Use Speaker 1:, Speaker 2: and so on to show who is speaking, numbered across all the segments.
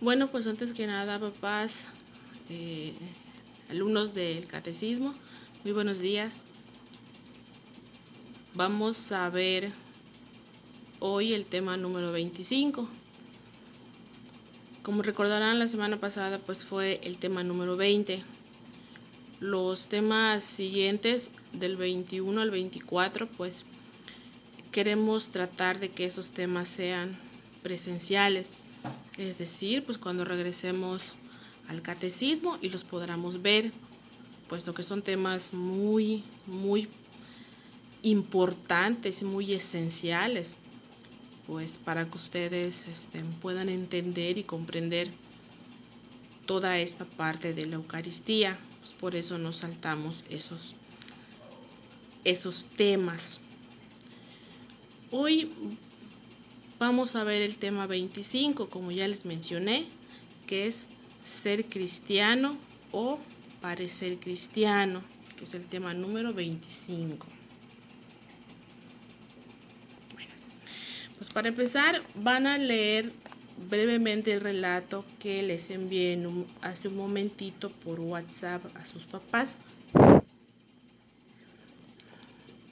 Speaker 1: Bueno, pues antes que nada, papás, alumnos del catecismo, muy buenos días. Vamos a ver hoy el tema número 25. Como recordarán, la semana pasada pues fue el tema número 20. Los temas siguientes del 21 al 24 pues queremos tratar de que esos temas sean presenciales. Es decir, pues cuando regresemos al catecismo y los podamos ver, puesto que son temas muy importantes, muy esenciales, pues para que ustedes puedan entender y comprender toda esta parte de la Eucaristía. Pues por eso nos saltamos esos temas. Hoy vamos a ver el tema 25, como ya les mencioné, que es ser cristiano o parecer cristiano, que es el tema número 25. Bueno, pues para empezar van a leer brevemente el relato que les envié hace un momentito por WhatsApp a sus papás.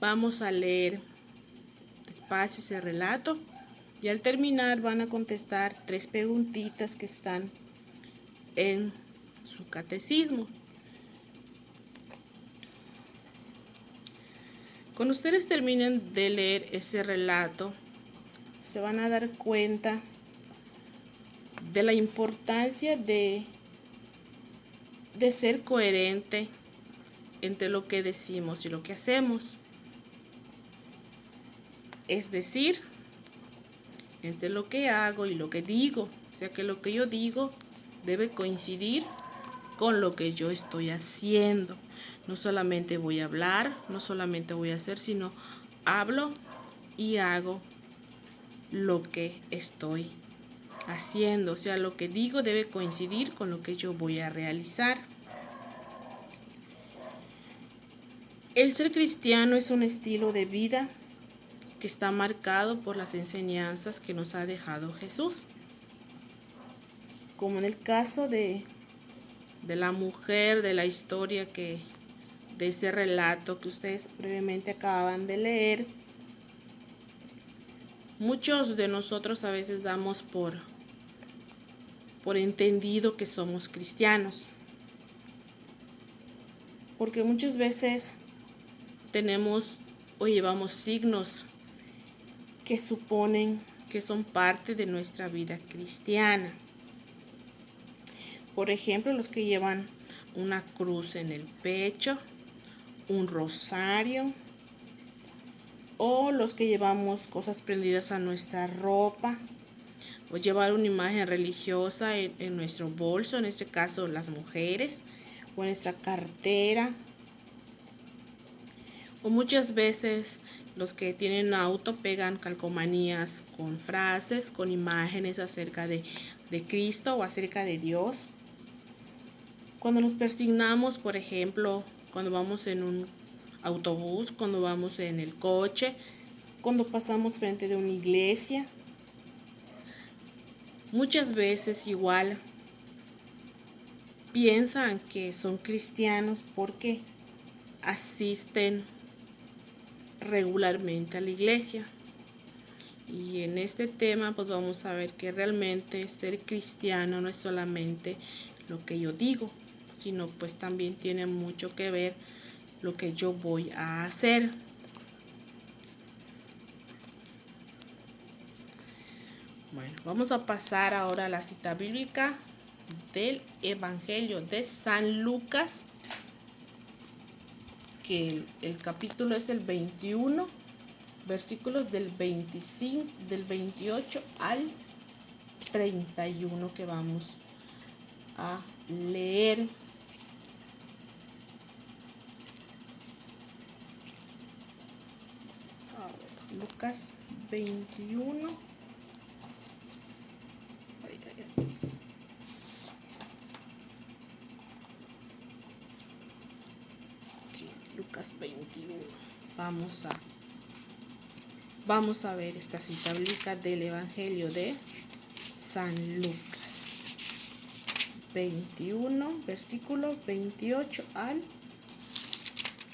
Speaker 1: Vamos a leer despacio ese relato y al terminar van a contestar 3 preguntitas que están en su catecismo. Cuando ustedes terminen de leer ese relato, se van a dar cuenta de la importancia de ser coherente entre lo que decimos y lo que hacemos. Es decir, entre lo que hago y lo que digo. O sea que lo que yo digo debe coincidir con lo que yo estoy haciendo. No solamente voy a hablar, no solamente voy a hacer, sino hablo y hago lo que estoy haciendo. O sea, lo que digo debe coincidir con lo que yo voy a realizar. El ser cristiano es un estilo de vida que está marcado por las enseñanzas que nos ha dejado Jesús. Como en el caso de la mujer de la historia de ese relato que ustedes brevemente acaban de leer, muchos de nosotros a veces damos por entendido que somos cristianos, porque muchas veces tenemos o llevamos signos que suponen que son parte de nuestra vida cristiana. Por ejemplo, los que llevan una cruz en el pecho, un rosario, o los que llevamos cosas prendidas a nuestra ropa, o llevar una imagen religiosa en nuestro bolso, en este caso las mujeres, o en nuestra cartera. O muchas veces los que tienen auto pegan calcomanías con frases, con imágenes acerca de Cristo o acerca de Dios. Cuando nos persignamos, por ejemplo, cuando vamos en un autobús, cuando vamos en el coche, cuando pasamos frente de una iglesia, muchas veces igual piensan que son cristianos porque asisten regularmente a la iglesia. Y en este tema pues vamos a ver que realmente ser cristiano no es solamente lo que yo digo, sino pues también tiene mucho que ver lo que yo voy a hacer. Bueno, vamos a pasar ahora a la cita bíblica del Evangelio de San Lucas, que el capítulo es el 21, versículos del 28 al 31 que vamos a leer. Lucas 21. Aquí, Lucas 21. Vamos a ver esta cita bíblica del Evangelio de San Lucas. 21, versículo 28 al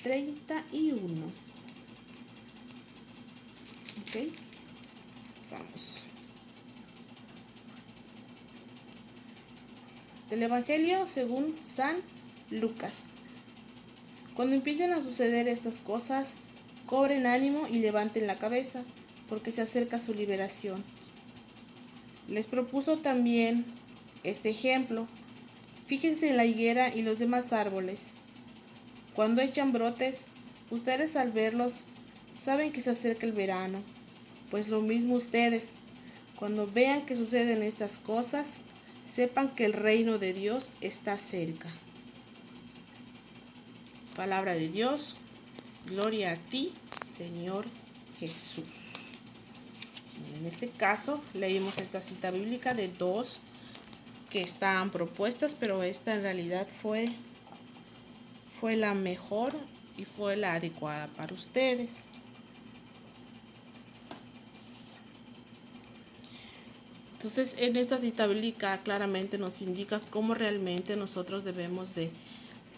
Speaker 1: 31. Ok, vamos. Del Evangelio según San Lucas. Cuando empiecen a suceder estas cosas, cobren ánimo y levanten la cabeza, porque se acerca su liberación. Les propuso también este ejemplo. Fíjense en la higuera y los demás árboles. Cuando echan brotes, ustedes al verlos saben que se acerca el verano. Pues lo mismo ustedes, cuando vean que suceden estas cosas, sepan que el reino de Dios está cerca. Palabra de Dios, gloria a ti, Señor Jesús. En este caso, leímos esta cita bíblica de dos que estaban propuestas, pero esta en realidad fue la mejor y fue la adecuada para ustedes. Entonces, en esta cita bíblica claramente nos indica cómo realmente nosotros debemos de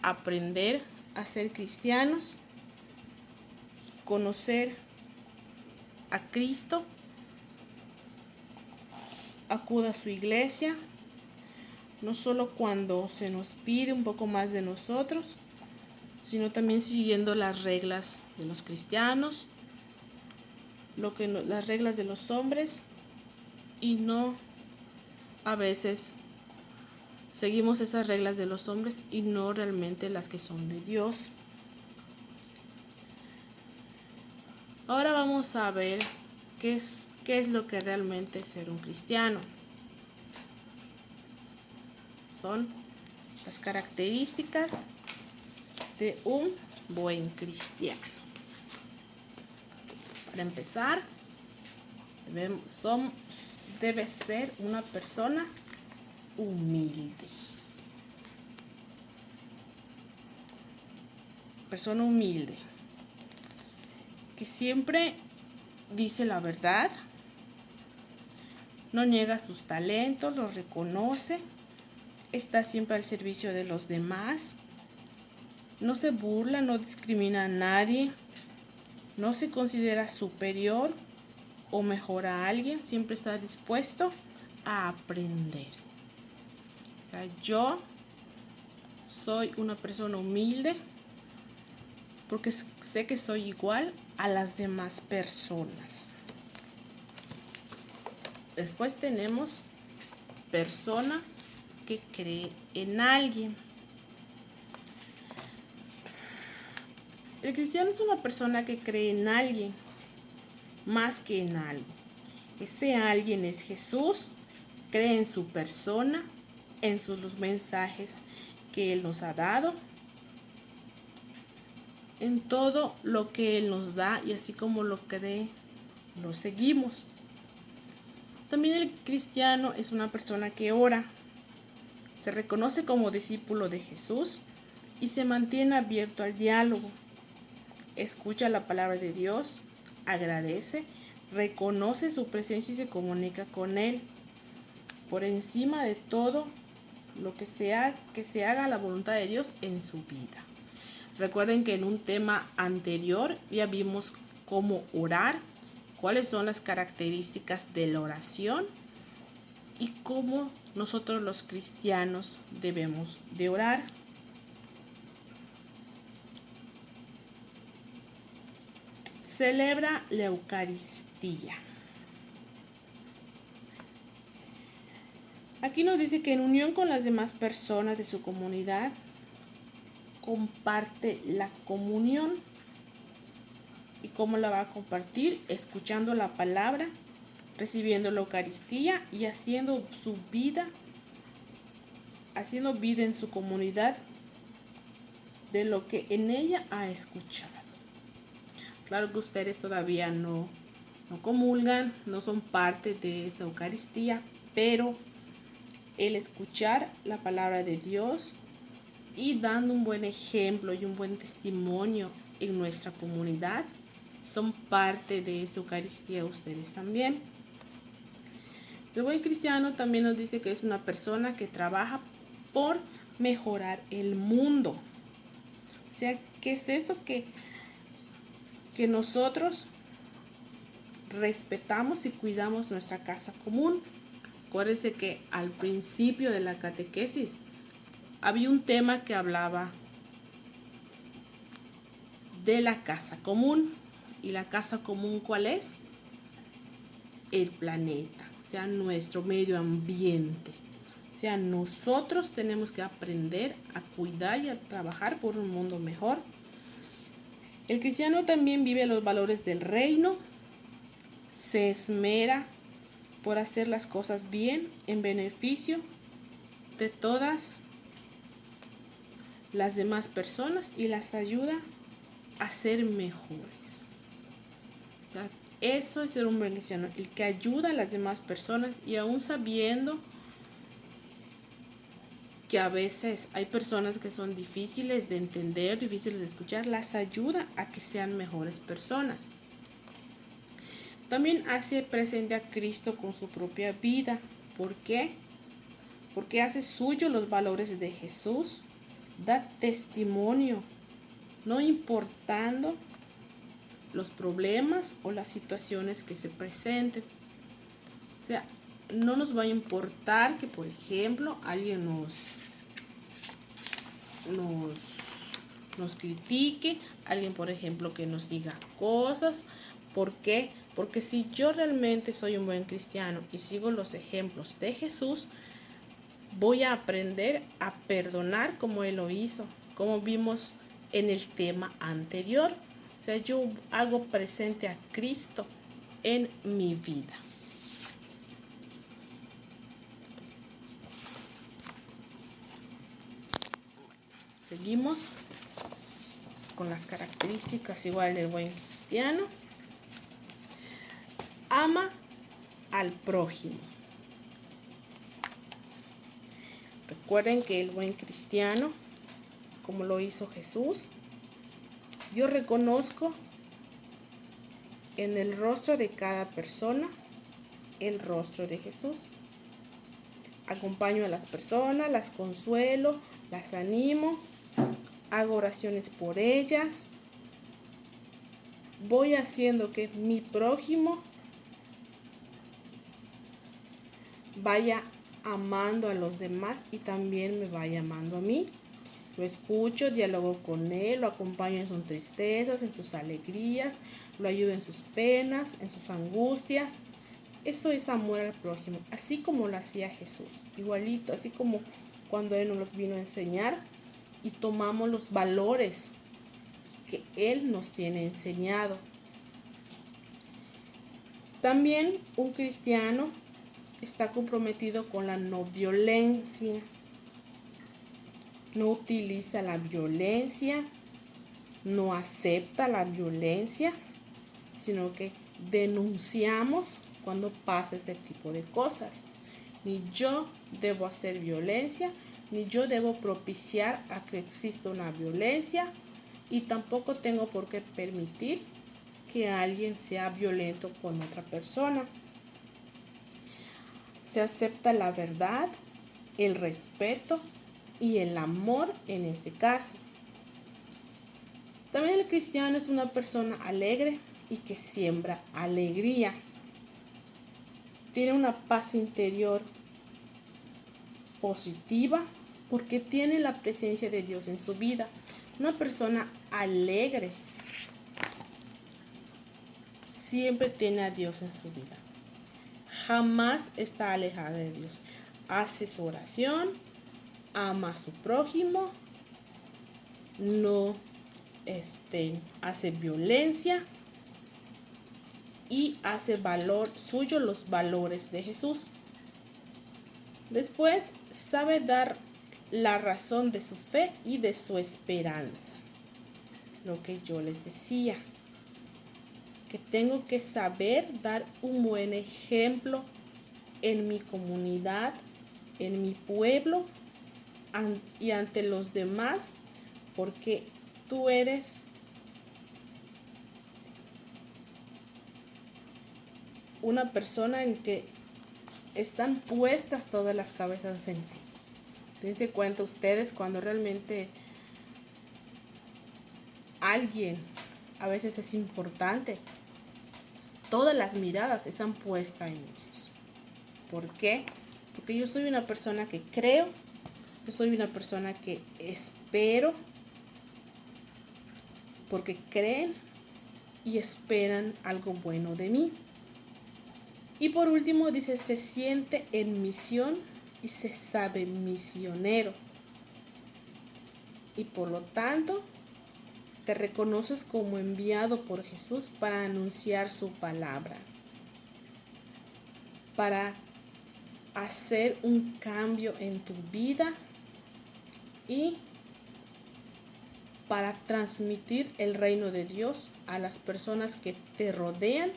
Speaker 1: aprender a ser cristianos, conocer a Cristo, acuda a su iglesia, no solo cuando se nos pide un poco más de nosotros, sino también siguiendo las reglas de los cristianos, las reglas de los hombres, y no a veces seguimos esas reglas de los hombres y no realmente las que son de Dios. Ahora vamos a ver qué es lo que realmente es ser un cristiano. Son las características de un buen cristiano. Para empezar, debe ser una persona humilde. Persona humilde, que siempre dice la verdad, no niega sus talentos, los reconoce, está siempre al servicio de los demás, no se burla, no discrimina a nadie, no se considera superior o mejor a alguien, siempre está dispuesto a aprender. O sea, yo soy una persona humilde porque sé que soy igual a las demás personas. Después tenemos persona que cree en alguien. El cristiano es una persona que cree en alguien más que en algo. Ese alguien es Jesús, cree en su persona, en los mensajes que Él nos ha dado, en todo lo que Él nos da, y así como lo cree, lo seguimos. También el cristiano es una persona que ora, se reconoce como discípulo de Jesús y se mantiene abierto al diálogo. Escucha la palabra de Dios, agradece, reconoce su presencia y se comunica con Él. Por encima de todo, que se haga la voluntad de Dios en su vida. Recuerden que en un tema anterior ya vimos cómo orar, cuáles son las características de la oración y cómo nosotros los cristianos debemos de orar. Celebra la Eucaristía. Aquí nos dice que en unión con las demás personas de su comunidad, comparte la comunión. ¿Y cómo la va a compartir? Escuchando la palabra, recibiendo la Eucaristía y haciendo vida en su comunidad de lo que en ella ha escuchado. Claro que ustedes todavía no comulgan, no son parte de esa Eucaristía, pero el escuchar la palabra de Dios y dando un buen ejemplo y un buen testimonio en nuestra comunidad son parte de esa Eucaristía ustedes también. El buen cristiano también nos dice que es una persona que trabaja por mejorar el mundo. O sea, ¿qué es esto? Que nosotros respetamos y cuidamos nuestra casa común. Acuérdense que al principio de la catequesis había un tema que hablaba de la casa común. ¿Y la casa común cuál es? El planeta, o sea, nuestro medio ambiente. O sea, nosotros tenemos que aprender a cuidar y a trabajar por un mundo mejor. El cristiano también vive los valores del reino, se esmera por hacer las cosas bien en beneficio de todas las demás personas y las ayuda a ser mejores. O sea, eso es ser un buen cristiano, el que ayuda a las demás personas y aún sabiendo que a veces hay personas que son difíciles de entender, difíciles de escuchar, las ayuda a que sean mejores personas. También hace presente a Cristo con su propia vida. ¿Por qué? Porque hace suyo los valores de Jesús, da testimonio, no importando los problemas o las situaciones que se presenten. O sea, no nos va a importar que, por ejemplo, alguien nos critique, alguien, por ejemplo, que nos diga cosas. ¿Por qué? Porque si yo realmente soy un buen cristiano y sigo los ejemplos de Jesús, voy a aprender a perdonar como Él lo hizo, como vimos en el tema anterior. O sea, yo hago presente a Cristo en mi vida. Seguimos con las características igual del buen cristiano. Ama al prójimo. Recuerden que el buen cristiano, como lo hizo Jesús, yo reconozco en el rostro de cada persona el rostro de Jesús. Acompaño a las personas, las consuelo, las animo, hago oraciones por ellas. Voy haciendo que mi prójimo vaya amando a los demás y también me vaya amando a mí. Lo escucho, dialogo con él, lo acompaño en sus tristezas, en sus alegrías, lo ayudo en sus penas, en sus angustias. Eso es amor al prójimo, así como lo hacía Jesús, igualito, así como cuando Él nos los vino a enseñar y tomamos los valores que Él nos tiene enseñado. También un cristiano está comprometido con la no violencia. No utiliza la violencia, no acepta la violencia, sino que denunciamos cuando pasa este tipo de cosas. Ni yo debo hacer violencia, ni yo debo propiciar a que exista una violencia, y tampoco tengo por qué permitir que alguien sea violento con otra persona. Se acepta la verdad, el respeto y el amor en este caso. También el cristiano es una persona alegre y que siembra alegría. Tiene una paz interior positiva porque tiene la presencia de Dios en su vida. Una persona alegre siempre tiene a Dios en su vida. Jamás está alejada de Dios. Hace su oración, ama a su prójimo, no hace violencia y hace valor suyo los valores de Jesús. Después sabe dar la razón de su fe y de su esperanza. Lo que yo les decía, que tengo que saber dar un buen ejemplo en mi comunidad, en mi pueblo y ante los demás, porque tú eres una persona en que están puestas todas las cabezas en ti. Dense cuenta ustedes cuando realmente alguien a veces es importante. Todas las miradas están puestas en ellos. ¿Por qué? Porque yo soy una persona que creo, yo soy una persona que espero, porque creen y esperan algo bueno de mí. Y por último dice, se siente en misión y se sabe misionero. Y por lo tanto, te reconoces como enviado por Jesús para anunciar su palabra, para hacer un cambio en tu vida y para transmitir el reino de Dios a las personas que te rodean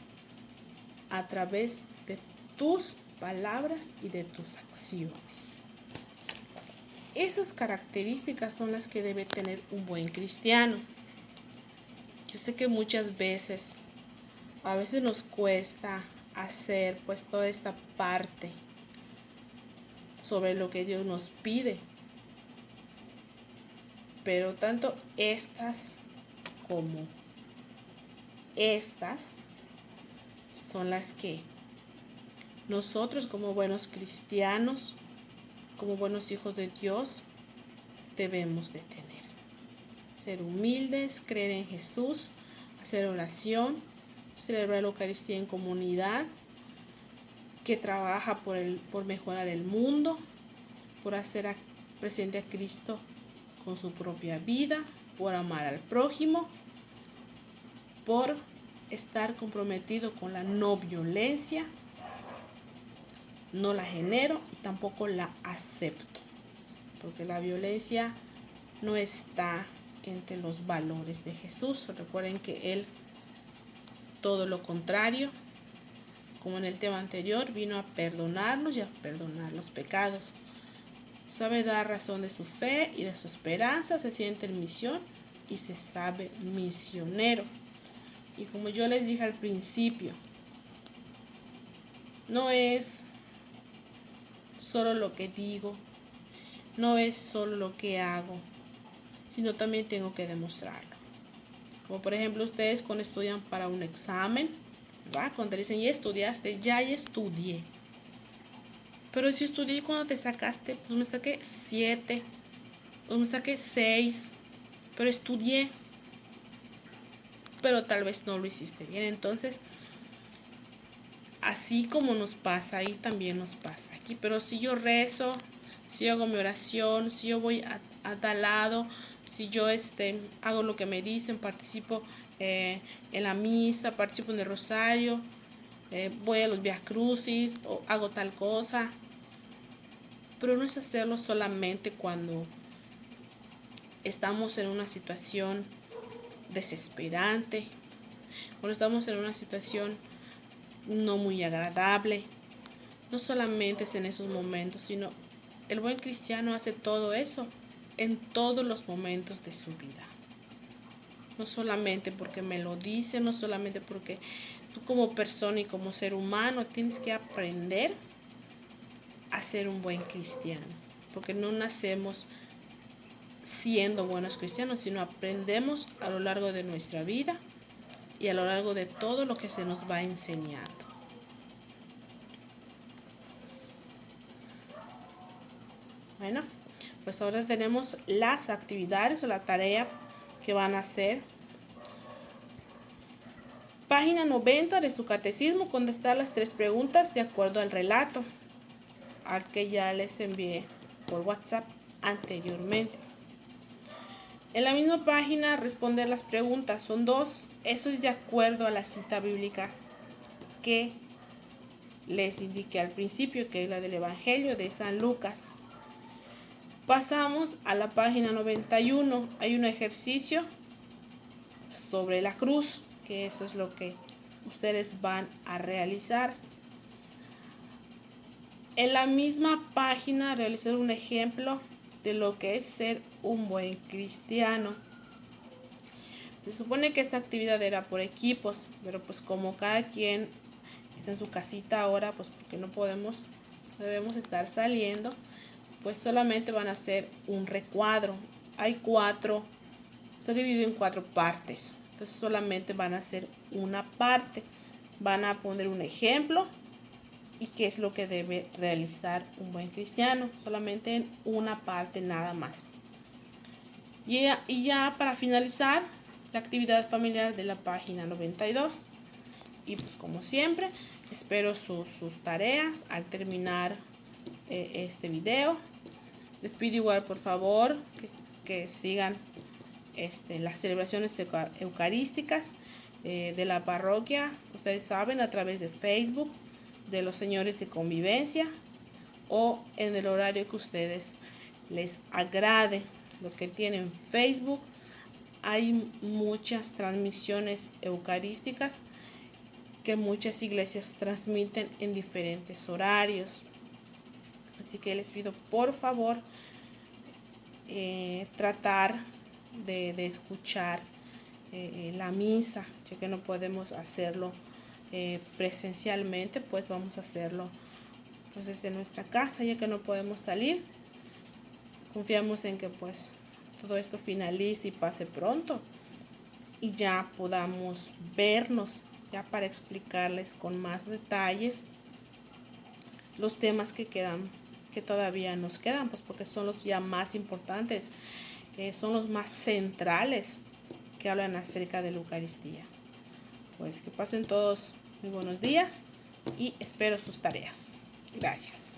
Speaker 1: a través de tus palabras y de tus acciones. Esas características son las que debe tener un buen cristiano. Yo sé que muchas veces, a veces nos cuesta hacer pues toda esta parte sobre lo que Dios nos pide. Pero tanto estas como estas son las que nosotros como buenos cristianos, como buenos hijos de Dios, debemos de tener. Ser humildes, creer en Jesús, hacer oración, celebrar la Eucaristía en comunidad, que trabaja por mejorar el mundo, por hacer presente a Cristo con su propia vida, por amar al prójimo, por estar comprometido con la no violencia. No la genero y tampoco la acepto, porque la violencia no está entre los valores de Jesús. Recuerden que Él, todo lo contrario, como en el tema anterior, vino a perdonarnos y a perdonar los pecados. Sabe dar razón de su fe y de su esperanza, se siente en misión y se sabe misionero. Y como yo les dije al principio, no es solo lo que digo, no es solo lo que hago, sino también tengo que demostrarlo. Como por ejemplo ustedes cuando estudian para un examen, ¿verdad? Cuando dicen, ¿ya estudiaste? Ya estudié. Pero si estudié cuando te sacaste, pues me saqué 7, pues me saqué 6, pero estudié. Pero tal vez no lo hiciste bien. Entonces, así como nos pasa ahí, también nos pasa aquí. Pero si yo rezo, si yo hago mi oración, si yo voy a tal lado, si yo hago lo que me dicen, participo en la misa, participo en el rosario, voy a los Vía Crucis o hago tal cosa. Pero no es hacerlo solamente cuando estamos en una situación desesperante, cuando estamos en una situación no muy agradable. No solamente es en esos momentos, sino el buen cristiano hace todo eso en todos los momentos de su vida. No solamente porque me lo dice, no solamente porque tú como persona y como ser humano tienes que aprender a ser un buen cristiano. Porque no nacemos siendo buenos cristianos, sino aprendemos a lo largo de nuestra vida y a lo largo de todo lo que se nos va enseñando. Bueno, pues ahora tenemos las actividades o la tarea que van a hacer. Página 90 de su catecismo, contestar las 3 preguntas de acuerdo al relato al que ya les envié por WhatsApp anteriormente. En la misma página, responder las preguntas, son 2. Eso es de acuerdo a la cita bíblica que les indiqué al principio, que es la del Evangelio de San Lucas. Pasamos a la página 91. Hay un ejercicio sobre la cruz, que eso es lo que ustedes van a realizar. En la misma página realizar un ejemplo de lo que es ser un buen cristiano. Se supone que esta actividad era por equipos, pero pues como cada quien está en su casita ahora, pues porque no debemos estar saliendo, pues solamente van a hacer un recuadro. Hay 4, está dividido en 4 partes. Entonces solamente van a hacer una parte. Van a poner un ejemplo y qué es lo que debe realizar un buen cristiano. Solamente en una parte nada más. Y ya para finalizar la actividad familiar de la página 92. Y pues como siempre, espero sus tareas al terminar este video. Les pido igual por favor que sigan las celebraciones eucarísticas de la parroquia. Ustedes saben, a través de Facebook, de los señores de convivencia, o en el horario que ustedes les agrade. Los que tienen Facebook, hay muchas transmisiones eucarísticas que muchas iglesias transmiten en diferentes horarios. Así que les pido por favor tratar de escuchar la misa, ya que no podemos hacerlo presencialmente, pues vamos a hacerlo pues desde nuestra casa, ya que no podemos salir. Confiamos en que pues todo esto finalice y pase pronto y ya podamos vernos, ya para explicarles con más detalles los temas que todavía nos quedan, pues porque son los ya más importantes, son los más centrales que hablan acerca de la Eucaristía. Pues que pasen todos muy buenos días y espero sus tareas. Gracias.